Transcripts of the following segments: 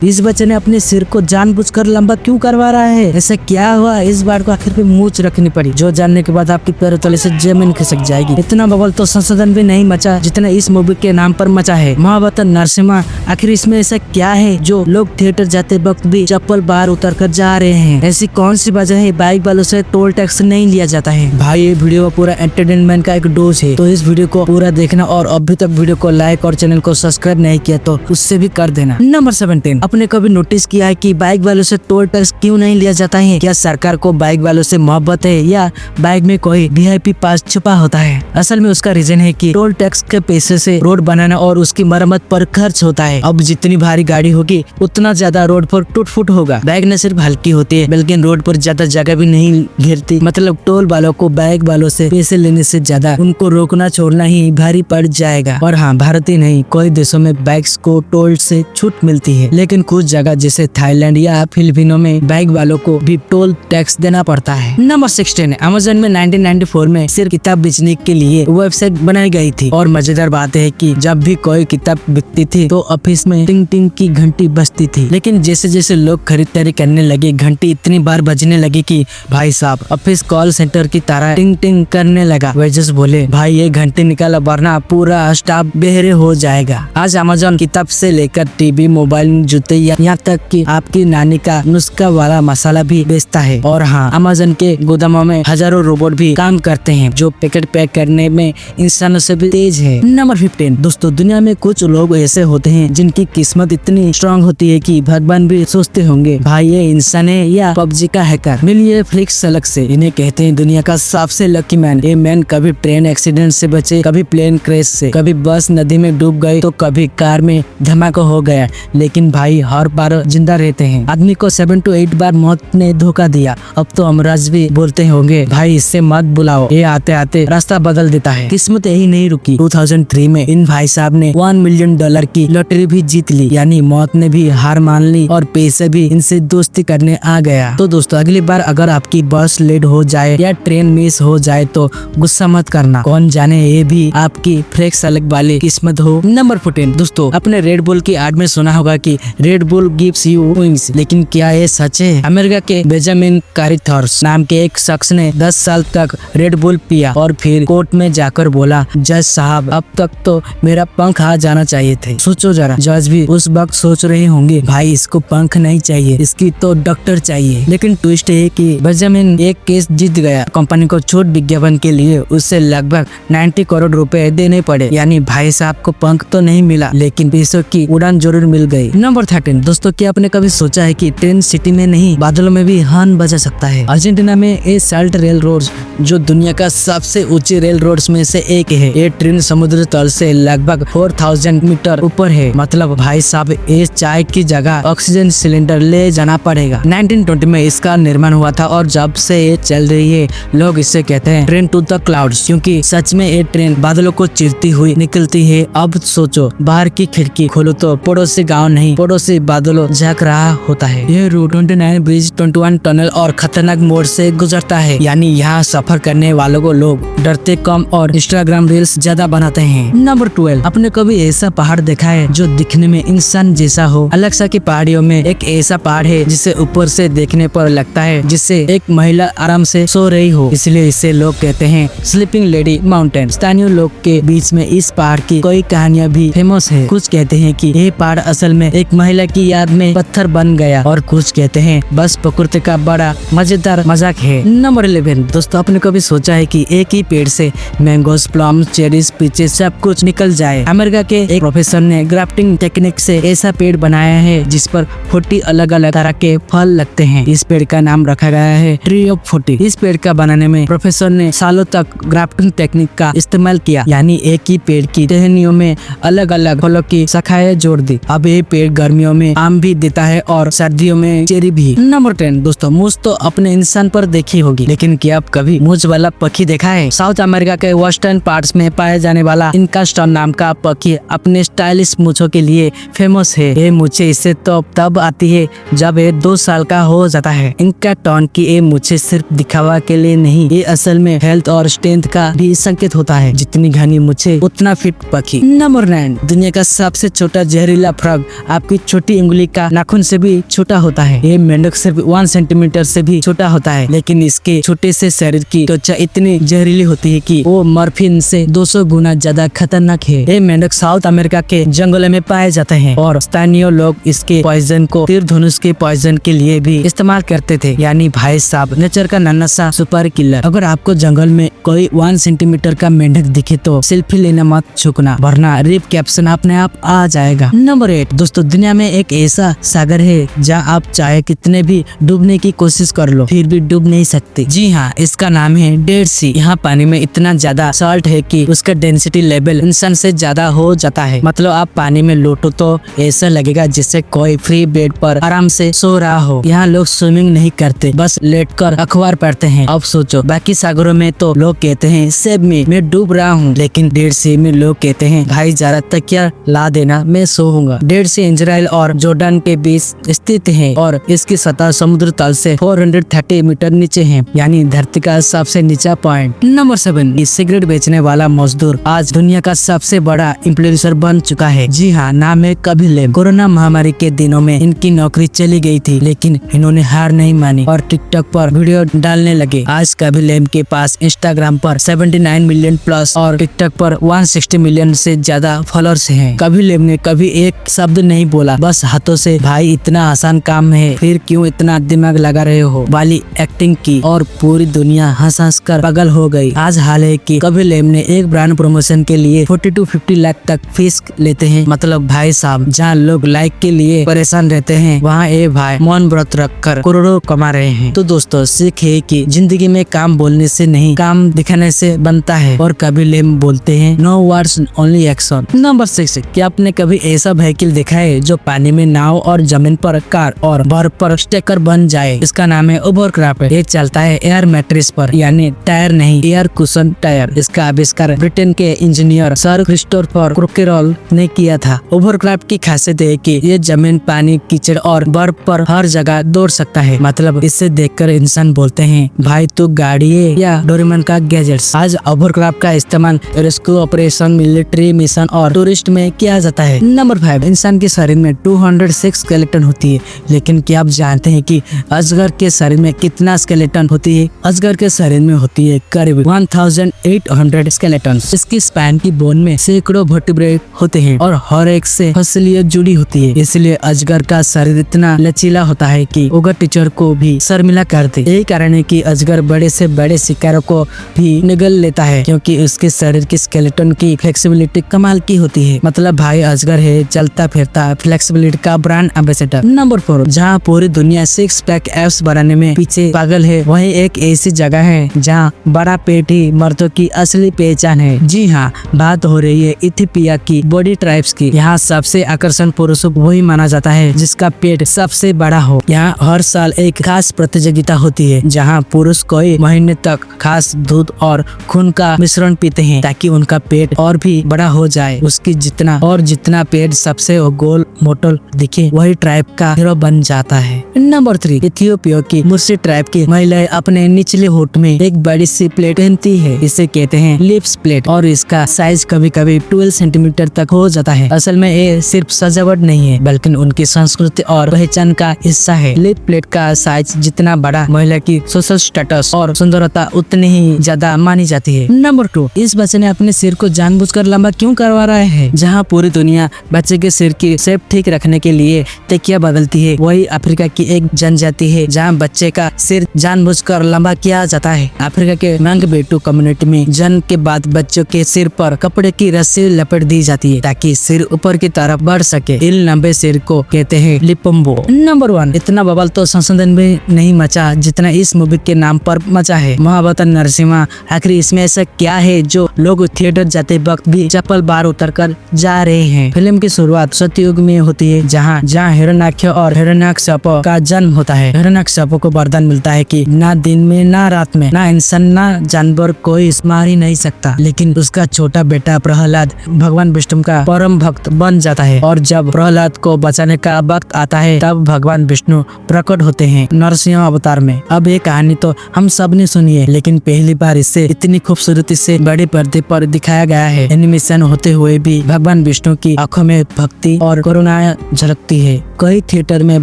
इस बच्चे ने अपने सिर को जानबूझकर लंबा क्यों करवा रहा है? ऐसा क्या हुआ? इस बार को आखिर पे मूंछ रखनी पड़ी, जो जानने के बाद आपकी पैरों तले से जमीन खिसक जाएगी। इतना बबल तो संशोधन भी नहीं मचा जितना इस मूवी के नाम पर मचा है। महावतन नरसिम्हा, आखिर इसमें ऐसा क्या है जो लोग थिएटर जाते वक्त भी चप्पल बाहर उतर कर जा रहे हैं? ऐसी कौन सी वजह है बाइक वालों से टोल टैक्स नहीं लिया जाता है? भाई ये वीडियो पूरा एंटरटेनमेंट का एक डोज है, तो इस वीडियो को पूरा देखना और अभी तक वीडियो को लाइक और चैनल को सब्सक्राइब नहीं किया तो उससे भी कर देना। नंबर 17, आपने कभी नोटिस किया है कि बाइक वालों से टोल टैक्स क्यों नहीं लिया जाता है? क्या सरकार को बाइक वालों से मोहब्बत है या बाइक में कोई VIP पास छुपा होता है? असल में उसका रीजन है कि टोल टैक्स के पैसे से रोड बनाना और उसकी मरम्मत पर खर्च होता है। अब जितनी भारी गाड़ी होगी उतना ज्यादा रोड पर टूट फुट होगा। बाइक न सिर्फ हल्की होती है बल्कि रोड पर ज्यादा जगह भी नहीं घेरती। मतलब टोल वालों को बाइक वालों से पैसे लेने से ज्यादा उनको रोकना छोड़ना ही भारी पड़ जाएगा। और हाँ, भारत ही नहीं, कई देशों में बाइक्स को टोल से छूट मिलती है, लेकिन कुछ जगह जैसे थाईलैंड या फिलिपिनो में बाइक वालों को भी टोल टैक्स देना पड़ता है। नंबर 16, अमेज़न में 1994 में सिर्फ किताब बेचने के लिए वेबसाइट बनाई गई थी। और मजेदार बात है कि जब भी कोई किताब बिकती थी तो ऑफिस में टिंग टिंग की घंटी बजती थी। लेकिन जैसे जैसे लोग खरीदारी करने लगे, घंटी इतनी बार बजने लगी कि भाई साहब ऑफिस कॉल सेंटर की तरह टिंग टिंग करने लगा। वेजर्स बोले, भाई ये घंटी निकाला वरना पूरा स्टाफ बेहरे हो जाएगा। आज अमेज़न किताब से लेकर टीवी, मोबाइल, जूते यहाँ तक कि आपकी नानी का नुस्खा वाला मसाला भी बेचता है। और हाँ, अमेज़न के गोदामों में हजारों रोबोट भी काम करते हैं जो पैकेट पैक करने में इंसानों से भी तेज है। नंबर 15, दोस्तों दुनिया में कुछ लोग ऐसे होते हैं जिनकी किस्मत इतनी स्ट्रांग होती है कि भगवान भी सोचते होंगे भाई ये इंसान है या PUBG का हैकर। मिलिए फ्लिक्स सलग से, इन्हें कहते हैं दुनिया का सबसे लकी मैन। ये मैन कभी ट्रेन एक्सीडेंट से बचे, कभी प्लेन क्रैश से, कभी बस नदी में डूब गई तो कभी कार में धमाका हो गया, लेकिन भाई हर बार जिंदा रहते हैं। आदमी को 7 to 8 बार मौत ने धोखा दिया। अब तो अमराज भी बोलते होंगे भाई इससे मत बुलाओ, ये आते आते रास्ता बदल देता है। किस्मत यही नहीं रुकी, 2003 में इन भाई साहब ने $1 मिलियन की लॉटरी भी जीत ली, यानी मौत ने भी हार मान ली और पैसे भी इनसे दोस्ती करने आ गया। तो दोस्तों अगली बार अगर आपकी बस लेट हो जाए या ट्रेन मिस हो जाए तो गुस्सा मत करना, कौन जाने ये भी आपकी फ्लेक्स अलग वाली किस्मत हो। नंबर 14, दोस्तों आपने रेड बुल की आड़ में सुना होगा कि red bull gives you wings, लेकिन क्या ये सच है? अमेरिका के बेंजामिन कारिथॉर्स नाम के एक शख्स ने 10 साल तक रेड बुल पिया और फिर कोर्ट में जाकर बोला, जज साहब अब तक तो मेरा पंख आ जाना चाहिए थे। सोचो जरा, जज भी उस वक्त सोच रहे होंगे भाई इसको पंख नहीं चाहिए, इसकी तो डॉक्टर चाहिए। लेकिन ट्विस्ट है कि बेंजामिन एक केस जीत गया। कंपनी को छूट विज्ञापन के लिए उसे लगभग 90 करोड़ रुपए देने पड़े, यानी भाई साहब को पंख तो नहीं मिला लेकिन पैसों की उड़ान जरूर मिल गई। नंबर 13, दोस्तों क्या आपने कभी सोचा है कि ट्रेन सिटी में नहीं बादलों में भी हॉर्न बजा सकता है? अर्जेंटीना में ए साल्ट रेल रोड जो दुनिया का सबसे ऊंची रेल रोड में से एक है। ये ट्रेन समुद्र तल से लगभग 4000 मीटर ऊपर है। मतलब भाई साहब इस चाय की जगह ऑक्सीजन सिलेंडर ले जाना पड़ेगा। 1920 में इसका निर्माण हुआ था और जब से ये चल रही है लोग इसे कहते हैं ट्रेन टू द क्लाउड्स, क्योंकि सच में ये ट्रेन बादलों को चीरती हुई निकलती है। अब सोचो, बाहर की खिड़की खोलो तो पड़ोसी गाँव नहीं पड़ोसी बादलों झांक रहा होता है। ये रूट 29 ब्रिज, 21 टनल और खतरनाक मोड़ से गुजरता है, यानी यहाँ सफर करने वालों को लोग डरते कम और इंस्टाग्राम रील्स ज्यादा बनाते हैं। नंबर 12, आपने कभी ऐसा पहाड़ देखा है जो दिखने में इंसान जैसा हो? अलेक्सा की पहाड़ियों में एक ऐसा पहाड़ है जिसे ऊपर से देखने पर लगता है जिससे एक महिला आराम से सो रही हो, इसलिए इसे लोग कहते हैं स्लीपिंग लेडी माउंटेन। स्थानीय लोग के बीच में इस पहाड़ की कई कहानियां भी फेमस है। कुछ कहते हैं कि ये पहाड़ असल में एक महिला की याद में पत्थर बन गया और कुछ कहते हैं बस प्रकृति का बड़ा मजेदार मजाक है। नंबर 11, दोस्तों आपने कभी सोचा है कि एक ही पेड़ से मैंगोस, प्लम, चेरीज, पीचेस सब कुछ निकल जाए? अमेरिका के एक प्रोफेसर ने ग्राफ्टिंग टेक्निक से ऐसा पेड़ बनाया है जिस पर 40 अलग अलग तरह के फल लगते हैं। इस पेड़ का नाम रखा गया है ट्री ऑफ 40। इस पेड़ का बनाने में प्रोफेसर ने सालों तक ग्राफ्टिंग टेक्निक का इस्तेमाल किया, यानी एक ही पेड़ की टहनियों में अलग अलग फलों की शाखाएं जोड़ दी। अब ये पेड़ गर्मियों में आम भी देता है और सर्दियों में चेरी भी। नंबर 10, दोस्तों मूंछ तो अपने इंसान पर देखी होगी, लेकिन क्या आप कभी मूंछ वाला पक्षी देखा है? साउथ अमेरिका के वेस्टर्न पार्ट्स में पाया जाने वाला इनका स्टॉन नाम का पक्षी अपने स्टाइलिश मूंछों के लिए फेमस है। ये मूंछें इससे तो तब आती है जब ये 2 साल का हो जाता है। इनका टॉन की ये मूंछें सिर्फ दिखावा के लिए नहीं, ये असल में हेल्थ और स्ट्रेंथ का भी संकेत होता है। जितनी घनी मूंछें उतना फिट पक्षी। नंबर 9, दुनिया का सबसे छोटा जहरीला फ्रॉग आपकी छोटी उंगली का नाखून से भी छोटा होता है। ये मेंढक सिर्फ 1 सेंटीमीटर से भी छोटा होता है, लेकिन इसके छोटे से शरीर की त्वचा इतनी जहरीली होती है कि वो मॉर्फिन से 200 गुना ज्यादा खतरनाक है। ये मेंढक साउथ अमेरिका के जंगलों में पाए जाते हैं और स्थानीय लोग इसके पॉइजन को तीर धनुष के पॉइजन के लिए भी इस्तेमाल करते थे। यानी भाई साहब नेचर का नन्हा सा सुपर किलर। अगर आपको जंगल में कोई 1 सेंटीमीटर का मेंढक दिखे तो सेल्फी लेना मत चूकना, वरना रिप कैप्शन अपने आप आ जाएगा। नंबर 8 दोस्तों, दुनिया में एक ऐसा सागर है जहाँ आप चाहे कितने भी डूबने की कोशिश कर लो फिर भी डूब नहीं सकते। जी हाँ, इसका नाम है डेड सी। यहाँ पानी में इतना ज्यादा सॉल्ट है कि उसका डेंसिटी लेवल इंसान से ज्यादा हो जाता है। मतलब आप पानी में लोटो तो ऐसा लगेगा जैसे कोई फ्री बेड पर आराम से सो रहा हो। यहाँ लोग स्विमिंग नहीं करते, बस लेटकर अखबार पढ़ते हैं। अब सोचो, बाकी सागरों में तो लोग कहते हैं सेव मी, मैं डूब रहा हूँ, लेकिन डेड सी में लोग कहते हैं भाई जरा तकिया ला देना, मैं सोऊंगा। डेड सी इजराइल और जॉर्डन के बीच स्थित है और इसकी सतह समुद्र तल से 430 मीटर नीचे है, यानी धरती का सबसे नीचा पॉइंट। नंबर 7 सिगरेट बेचने वाला मजदूर आज दुनिया का सबसे बड़ा इन्फ्लुएंसर बन चुका है। जी हाँ, नाम है कभी लेम। कोरोना महामारी के दिनों में इनकी नौकरी चली गई थी, लेकिन इन्होंने हार नहीं मानी और टिकटॉक पर वीडियो डालने लगे। आज कभी लेम के पास इंस्टाग्राम पर 79 मिलियन प्लस और टिकटॉक पर 160 मिलियन से ज्यादा फॉलोअर्स हैं। कभी लेम ने कभी एक शब्द नहीं बोला, बस हाथों से भाई इतना आसान काम है, फिर क्यों इतना दिमाग लगा रहे हो वाली एक्टिंग की और पूरी दुनिया हंस हंस कर पागल हो गई। आज हाल है कि कभी लेम ने एक ब्रांड प्रमोशन के लिए 40 to 50 लाख तक फीस लेते हैं। मतलब भाई साहब, जहाँ लोग लाइक के लिए परेशान रहते हैं, वहाँ ये भाई मौन व्रत रखकर करोड़ों कमा रहे हैं। तो दोस्तों, सीख है कि जिंदगी में काम बोलने से नहीं, काम दिखाने से बनता है। और कभी लेम बोलते हैं no words only action. Number 6 क्या आपने कभी ऐसा व्हीकल देखा है जो पानी में नाव और जमीन पर कार और बर्फ पर स्टेकर बन जाए? इसका नाम है ओवरक्राफ्ट। ये चलता है एयर मैट्रेस पर, यानी टायर नहीं, एयर कुशन टायर। इसका आविष्कार ब्रिटेन के इंजीनियर सर क्रिस्टोफर क्रोकेरोल ने किया था। ओवरक्राफ्ट की खासियत है कि ये जमीन, पानी, कीचड़ और बर्फ पर हर जगह दौड़ सकता है। मतलब इससे देखकर इंसान बोलते हैं भाई तू गाड़ी है या डोरेमोन का गैजेट्स। आज ओवरक्राफ्ट का इस्तेमाल रेस्क्यू ऑपरेशन, मिलिट्री मिशन और टूरिस्ट में किया जाता है। नंबर 5 इंसान के शरीर में 206 स्केलेटन होती है, लेकिन क्या आप जानते हैं कि अजगर के शरीर में कितना स्केलेटन होती है? अजगर के शरीर में होती है करीब 1800 स्केलेटन। इसकी स्पाइन की बोन में सैकड़ों वर्टिब्रे होते हैं और हर एक से फसलियत जुड़ी होती है। इसलिए अजगर का शरीर इतना लचीला होता है कि उगर टीचर को भी शर्मिला कर दे। यही कारण है कि अजगर बड़े से बड़े शिकारों को भी निगल लेता है, क्योंकि उसके शरीर की स्केलेटन की फ्लेक्सिबिलिटी कमाल की होती है। मतलब भाई अजगर है चलता फिरता फ्लेक्सिबिलिटी का ब्रांड एम्बेसडर। नंबर 4 जहाँ पूरी दुनिया 6 पैक एब्स बनाने में पीछे पागल है, वही एक ऐसी जगह है जहाँ बड़ा पेट ही मर्दों की असली पहचान है। जी हाँ, बात हो रही है इथियोपिया की बॉडी ट्राइब्स की। यहाँ सबसे आकर्षण पुरुष वही माना जाता है जिसका पेट सबसे बड़ा हो। यहाँ हर साल एक खास प्रतियोगिता होती है जहाँ पुरुष कई महीने तक खास दूध और खून का मिश्रण पीते हैं ताकि उनका पेट और भी बड़ा हो जाए। उसकी जितना पेट सबसे गोल मोटल दिखे, वही ट्राइब का हीरो बन जाता है। नंबर 3 इथियोपिया की मुर्सी ट्राइब की महिलाएं अपने निचले होठ में एक बड़ी सी प्लेट पहनती है। इसे कहते हैं लिप्स प्लेट और इसका साइज कभी कभी 12 सेंटीमीटर तक हो जाता है। असल में ये सिर्फ सजावट नहीं है, बल्कि उनकी संस्कृति और पहचान का हिस्सा है। लिप प्लेट का साइज जितना बड़ा, महिला की सोशल स्टेटस और सुंदरता उतनी ही ज्यादा मानी जाती है। नंबर 2 इस बच्चे ने अपने सिर को जानबूझकर लंबा क्यों करवा रहा है? जहाँ पूरी दुनिया बच्चे के सिर की शेप ठीक रखने के लिए तकिया बदलती है, वही अफ्रीका की एक जनजाति है जहाँ बच्चे का सिर जानबूझकर लंबा किया जाता है। अफ्रीका के मंगबेटू कम्युनिटी में जन्म के बाद बच्चों के सिर पर कपड़े की रस्सी लपेट दी जाती है ताकि सिर ऊपर की तरफ बढ़ सके। इन लंबे सिर को कहते हैं लिपोम्बो। नंबर 1 इतना बवाल तो संशोधन में नहीं मचा जितना इस मूवी के नाम पर मचा है। महावतन नरसिम्हा। आखिर इसमें ऐसा क्या है जो लोग थिएटर जाते वक्त भी चप्पल बाहर उतर कर जा रहे हैं? फिल्म की शुरुआत सतयुग में होती है जहाँ हिरण्याक्ष और हिरण्यकश्यप का जन्म होता है। हिरण्यकश्यप को वरदान मिलता है कि ना दिन में ना रात में ना इंसान ना जानवर कोई मार ही नहीं सकता। लेकिन उसका छोटा बेटा प्रहलाद भगवान विष्णु का परम भक्त बन जाता है और जब प्रहलाद को बचाने का वक्त आता है तब भगवान विष्णु प्रकट होते हैं नरसिंह अवतार में। अब ये कहानी तो हम सब ने सुनी है, लेकिन पहली बार इसे इतनी खूबसूरती से बड़े पर्दे पर दिखाया गया है। एनिमेशन होते हुए भी भगवान विष्णु की आंखों में भक्ति और करुणा माया झलकती है। कई थिएटर में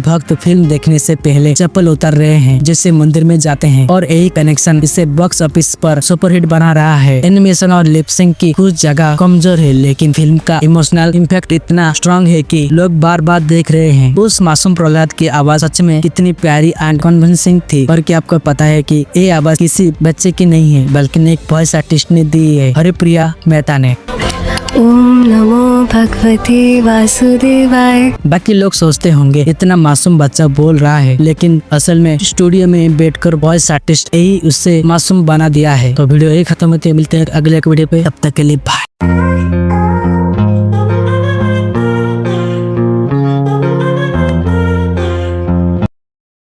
भक्त फिल्म देखने से पहले चप्पल उतार रहे हैं जैसे मंदिर में जाते हैं, और यही कनेक्शन इसे बॉक्स ऑफिस पर सुपरहिट बना रहा है। एनिमेशन और लिपसिंग की कुछ जगह कमजोर है, लेकिन फिल्म का इमोशनल इम्पैक्ट इतना स्ट्रॉन्ग है कि लोग बार बार देख रहे हैं। उस मासूम प्रहलाद की आवाज सच में कितनी प्यारी एंड कन्विंसिंग थी। और क्या आपको पता है कि ये आवाज किसी बच्चे की नहीं है, बल्कि एक वॉइस आर्टिस्ट ने दी है, हरिप्रिया मेहता ने। ओम नमो भगवते वासुदेवाय। बाकी लोग सोचते होंगे इतना मासूम बच्चा बोल रहा है, लेकिन असल में स्टूडियो में बैठकर वॉइस आर्टिस्ट यही उससे मासूम बना दिया है। तो वीडियो यही खत्म होती है, मिलते हैं अगले वीडियो पे, तब तक के लिए बाय।